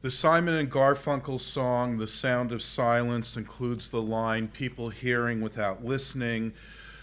The Simon and Garfunkel song, The Sound of Silence, includes the line, people hearing without listening,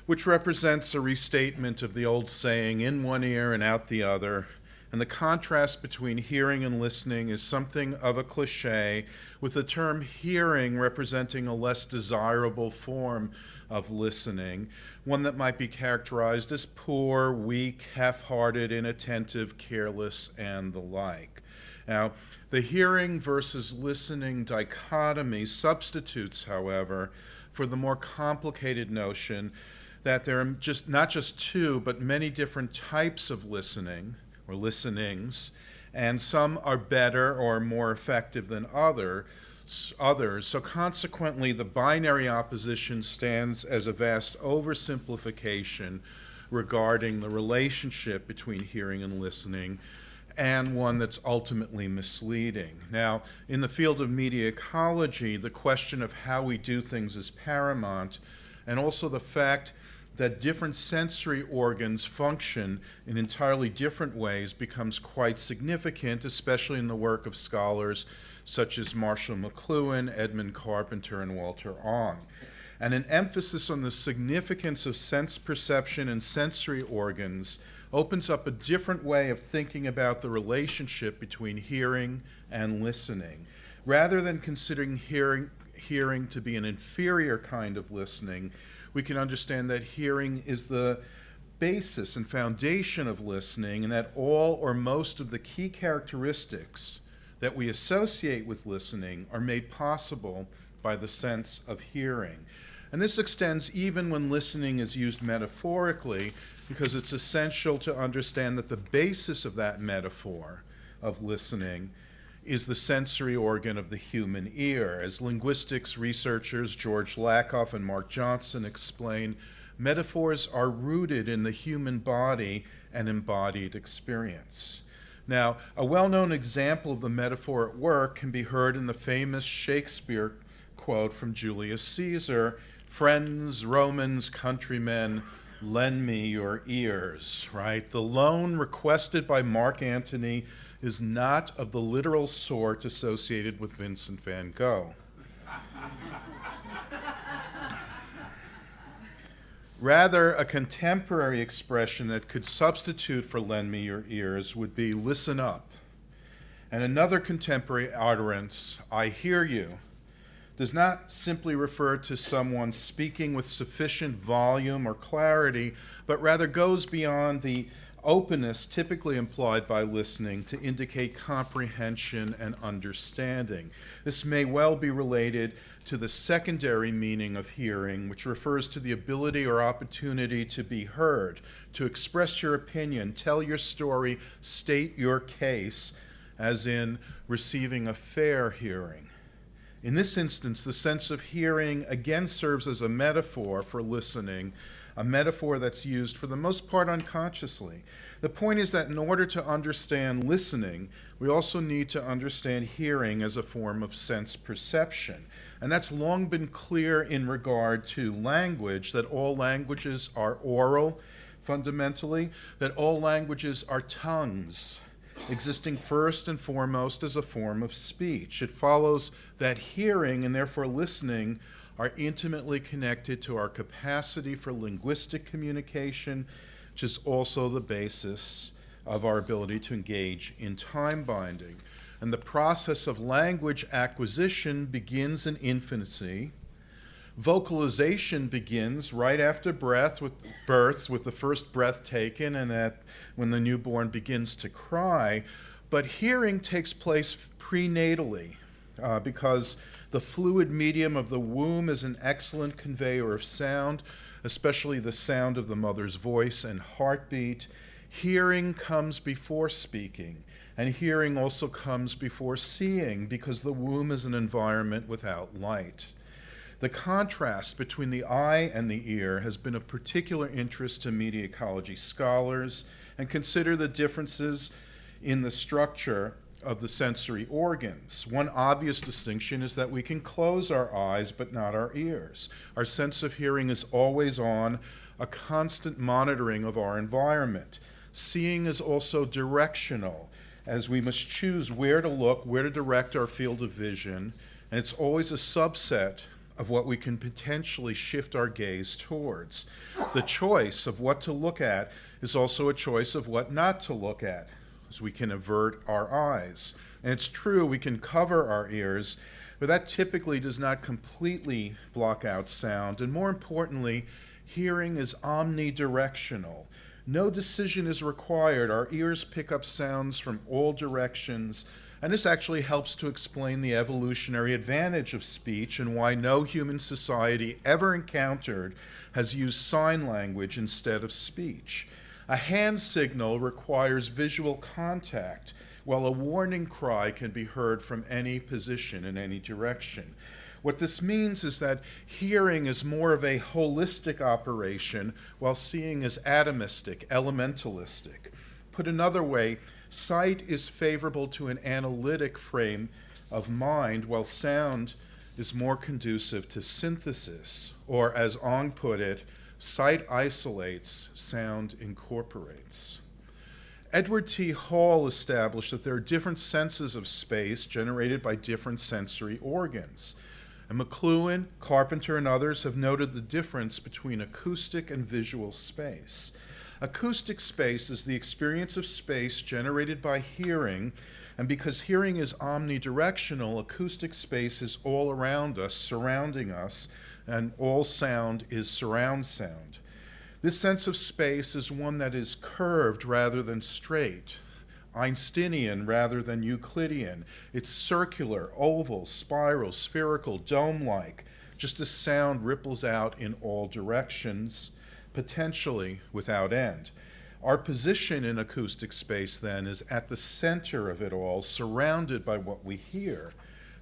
which represents a restatement of the old saying, in one ear and out the other. And the contrast between hearing and listening is something of a cliche, with the term hearing representing a less desirable form of listening, one that might be characterized as poor, weak, half-hearted, inattentive, careless, and the like. Now, the hearing versus listening dichotomy substitutes, however, for the more complicated notion that there are not just two, but many different types of listening, or listenings, and some are better or more effective than others. So consequently, the binary opposition stands as a vast oversimplification regarding the relationship between hearing and listening, and one that's ultimately misleading. Now, in the field of media ecology, the question of how we do things is paramount, and also the fact that different sensory organs function in entirely different ways becomes quite significant, especially in the work of scholars such as Marshall McLuhan, Edmund Carpenter, and Walter Ong. And an emphasis on the significance of sense perception and sensory organs opens up a different way of thinking about the relationship between hearing and listening. Rather than considering hearing to be an inferior kind of listening, we can understand that hearing is the basis and foundation of listening, and that all or most of the key characteristics that we associate with listening are made possible by the sense of hearing. And this extends even when listening is used metaphorically, because it's essential to understand that the basis of that metaphor of listening is the sensory organ of the human ear. As linguistics researchers George Lakoff and Mark Johnson explain, metaphors are rooted in the human body and embodied experience. Now, a well-known example of the metaphor at work can be heard in the famous Shakespeare quote from Julius Caesar, "Friends, Romans, countrymen, lend me your ears," right? The loan requested by Mark Antony is not of the literal sort associated with Vincent van Gogh. Rather, a contemporary expression that could substitute for lend me your ears would be listen up. And another contemporary utterance, I hear you, does not simply refer to someone speaking with sufficient volume or clarity, but rather goes beyond the openness typically implied by listening to indicate comprehension and understanding. This may well be related to the secondary meaning of hearing, which refers to the ability or opportunity to be heard, to express your opinion, tell your story, state your case, as in receiving a fair hearing. In this instance, the sense of hearing again serves as a metaphor for listening, a metaphor that's used for the most part unconsciously. The point is that in order to understand listening, we also need to understand hearing as a form of sense perception. And that's long been clear in regard to language, that all languages are oral, fundamentally, that all languages are tongues, existing first and foremost as a form of speech. It follows that hearing, and therefore listening, are intimately connected to our capacity for linguistic communication, which is also the basis of our ability to engage in time binding. And the process of language acquisition begins in infancy. Vocalization begins right after birth, with the first breath taken, and that when the newborn begins to cry. But hearing takes place prenatally, because the fluid medium of the womb is an excellent conveyor of sound, especially the sound of the mother's voice and heartbeat. Hearing comes before speaking, and hearing also comes before seeing, because the womb is an environment without light. The contrast between the eye and the ear has been of particular interest to media ecology scholars, and consider the differences in the structure of the sensory organs. One obvious distinction is that we can close our eyes but not our ears. Our sense of hearing is always on, a constant monitoring of our environment. Seeing is also directional, as we must choose where to look, where to direct our field of vision, and it's always a subset of what we can potentially shift our gaze towards. The choice of what to look at is also a choice of what not to look at, as we can avert our eyes. And it's true, we can cover our ears, but that typically does not completely block out sound. And more importantly, hearing is omnidirectional. No decision is required. Our ears pick up sounds from all directions, and this actually helps to explain the evolutionary advantage of speech and why no human society ever encountered has used sign language instead of speech. A hand signal requires visual contact, while a warning cry can be heard from any position in any direction. What this means is that hearing is more of a holistic operation, while seeing is atomistic, elementalistic. Put another way, sight is favorable to an analytic frame of mind, while sound is more conducive to synthesis. Or, as Ong put it, sight isolates, sound incorporates. Edward T. Hall established that there are different senses of space generated by different sensory organs. And McLuhan, Carpenter, and others have noted the difference between acoustic and visual space. Acoustic space is the experience of space generated by hearing, and because hearing is omnidirectional, acoustic space is all around us, surrounding us, and all sound is surround sound. This sense of space is one that is curved rather than straight, Einsteinian rather than Euclidean. It's circular, oval, spiral, spherical, dome-like, just as sound ripples out in all directions, potentially without end. Our position in acoustic space, then, is at the center of it all, surrounded by what we hear.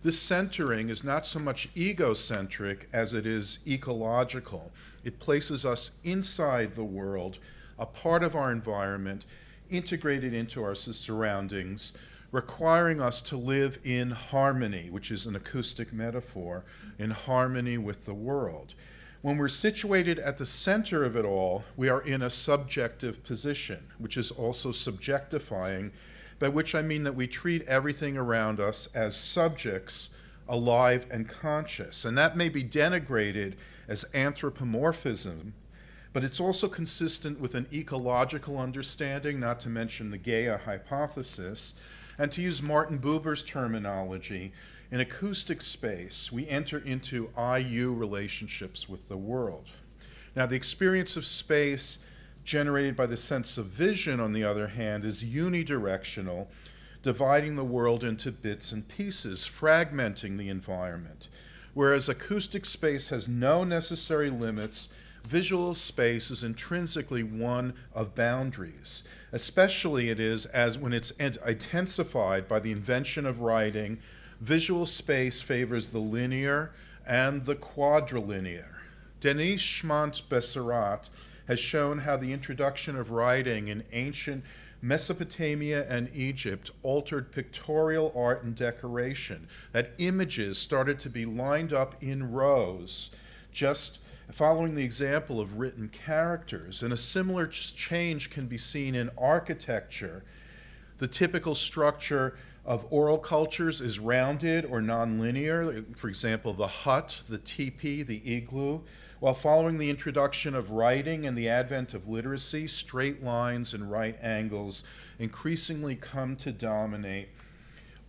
This centering is not so much egocentric as it is ecological. It places us inside the world, a part of our environment, integrated into our surroundings, requiring us to live in harmony, which is an acoustic metaphor, in harmony with the world. When we're situated at the center of it all, we are in a subjective position, which is also subjectifying, by which I mean that we treat everything around us as subjects, alive and conscious. And that may be denigrated as anthropomorphism, but it's also consistent with an ecological understanding, not to mention the Gaia hypothesis. And to use Martin Buber's terminology, in acoustic space, we enter into I-U relationships with the world. Now, the experience of space generated by the sense of vision, on the other hand, is unidirectional, dividing the world into bits and pieces, fragmenting the environment. Whereas acoustic space has no necessary limits, visual space is intrinsically one of boundaries. Especially it is as when it's intensified by the invention of writing. Visual space favors the linear and the quadrilinear. Denis Schmant-Besserat has shown how the introduction of writing in ancient Mesopotamia and Egypt altered pictorial art and decoration, that images started to be lined up in rows, just following the example of written characters. And a similar change can be seen in architecture. The typical structure of oral cultures is rounded or nonlinear, for example, the hut, the teepee, the igloo, while following the introduction of writing and the advent of literacy, straight lines and right angles increasingly come to dominate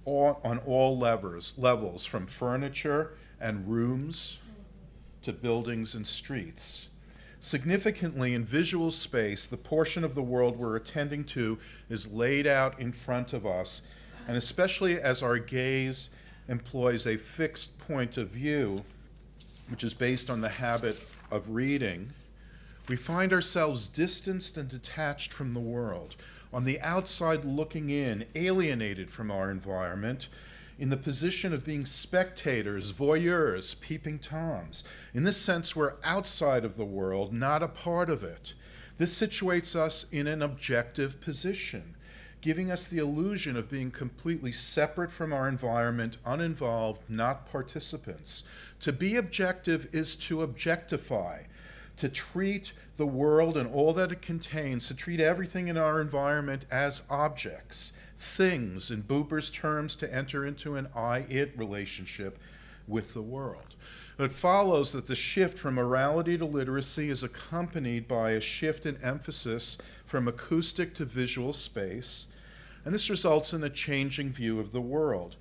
on all levels, from furniture and rooms to buildings and streets. Significantly, in visual space, the portion of the world we're attending to is laid out in front of us, and especially as our gaze employs a fixed point of view, which is based on the habit of reading, we find ourselves distanced and detached from the world, on the outside looking in, alienated from our environment, in the position of being spectators, voyeurs, peeping toms. In this sense, we're outside of the world, not a part of it. This situates us in an objective position, giving us the illusion of being completely separate from our environment, uninvolved, not participants. To be objective is to objectify, to treat the world and all that it contains, to treat everything in our environment as objects, things, in Buber's terms, to enter into an I-it relationship with the world. It follows that the shift from orality to literacy is accompanied by a shift in emphasis from acoustic to visual space, and this results in a changing view of the world.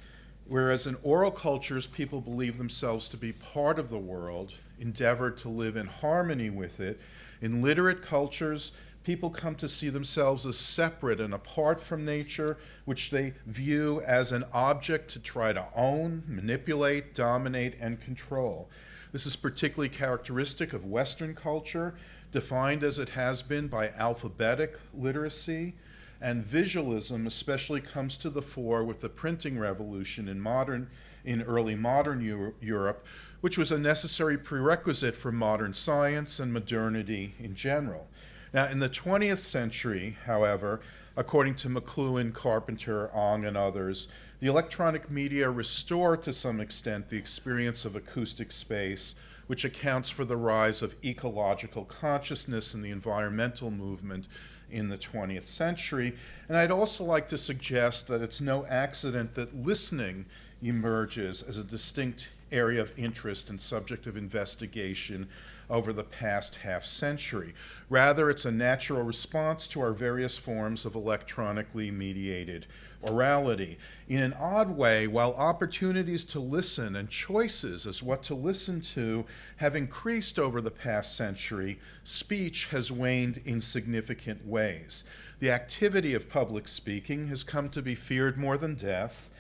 Whereas in oral cultures, people believe themselves to be part of the world, endeavor to live in harmony with it, in literate cultures, people come to see themselves as separate and apart from nature, which they view as an object to try to own, manipulate, dominate, and control. This is particularly characteristic of Western culture, defined as it has been by alphabetic literacy, and visualism especially comes to the fore with the printing revolution in early modern Europe, which was a necessary prerequisite for modern science and modernity in general. Now, in the 20th century, however, according to McLuhan, Carpenter, Ong, and others, the electronic media restore to some extent the experience of acoustic space, which accounts for the rise of ecological consciousness and the environmental movement in the 20th century. And I'd also like to suggest that it's no accident that listening emerges as a distinct area of interest and subject of investigation over the past half century. Rather, it's a natural response to our various forms of electronically mediated orality. In an odd way, while opportunities to listen and choices as what to listen to have increased over the past century, speech has waned in significant ways. The activity of public speaking has come to be feared more than death.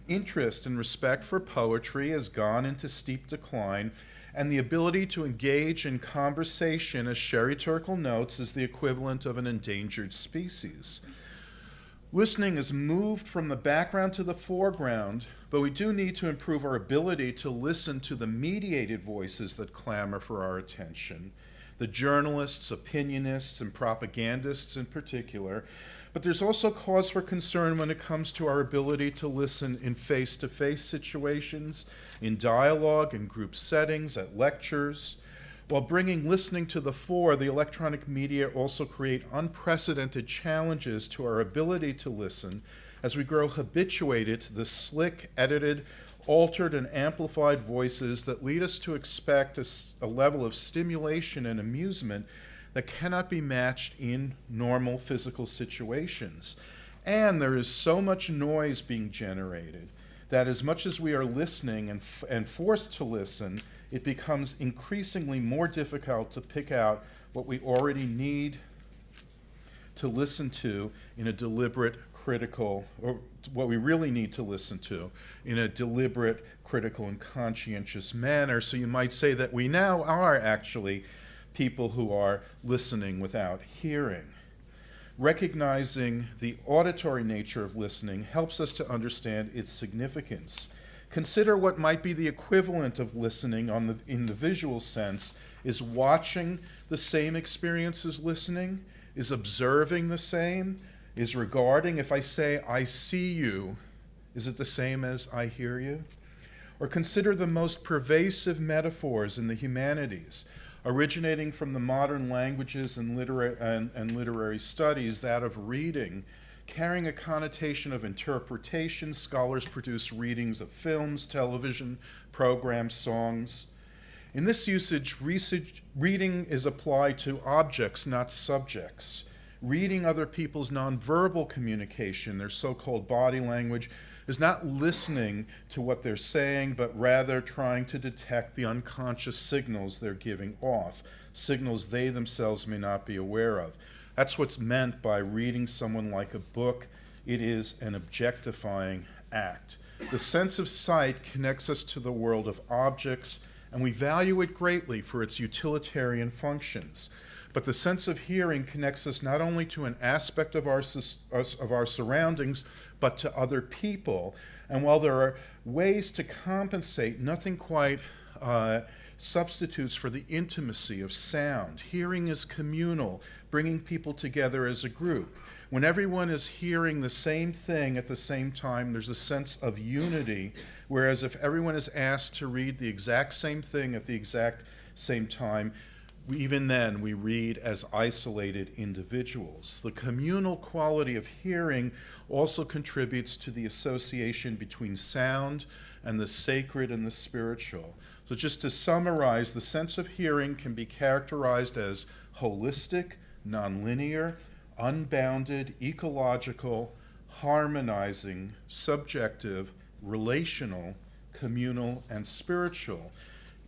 Interest and respect for poetry has gone into steep decline, and the ability to engage in conversation, as Sherry Turkle notes, is the equivalent of an endangered species. Listening has moved from the background to the foreground, but we do need to improve our ability to listen to the mediated voices that clamor for our attention, the journalists, opinionists, and propagandists in particular. But there's also cause for concern when it comes to our ability to listen in face-to-face situations, in dialogue, in group settings, at lectures. While bringing listening to the fore, the electronic media also create unprecedented challenges to our ability to listen as we grow habituated to the slick, edited, altered, and amplified voices that lead us to expect a level of stimulation and amusement that cannot be matched in normal physical situations. And there is so much noise being generated that as much as we are listening and forced to listen, it becomes increasingly more difficult to pick out what we already need to listen to in a deliberate, critical, or what we really need to listen to in a deliberate, critical, and conscientious manner. So you might say that we now are actually people who are listening without hearing. Recognizing the auditory nature of listening helps us to understand its significance. Consider what might be the equivalent of listening in the visual sense. Is watching the same experience as listening? Is observing the same? Is regarding? If I say, I see you, is it the same as I hear you? Or consider the most pervasive metaphors in the humanities, originating from the modern languages and literary studies, that of reading, carrying a connotation of interpretation. Scholars produce readings of films, television, programs, songs. In this usage, reading is applied to objects, not subjects. Reading other people's nonverbal communication, their so-called body language, is not listening to what they're saying, but rather trying to detect the unconscious signals they're giving off, signals they themselves may not be aware of. That's what's meant by reading someone like a book. It is an objectifying act. The sense of sight connects us to the world of objects, and we value it greatly for its utilitarian functions. But the sense of hearing connects us not only to an aspect of our surroundings, but to other people. And while there are ways to compensate, nothing quite substitutes for the intimacy of sound. Hearing is communal, bringing people together as a group. When everyone is hearing the same thing at the same time, there's a sense of unity, whereas if everyone is asked to read the exact same thing at the exact same time, Even then, we read as isolated individuals. The communal quality of hearing also contributes to the association between sound and the sacred and the spiritual. So just to summarize, the sense of hearing can be characterized as holistic, nonlinear, unbounded, ecological, harmonizing, subjective, relational, communal, and spiritual.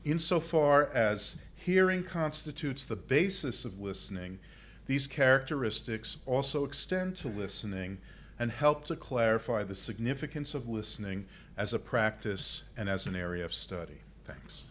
Insofar as hearing constitutes the basis of listening, these characteristics also extend to listening and help to clarify the significance of listening as a practice and as an area of study. Thanks.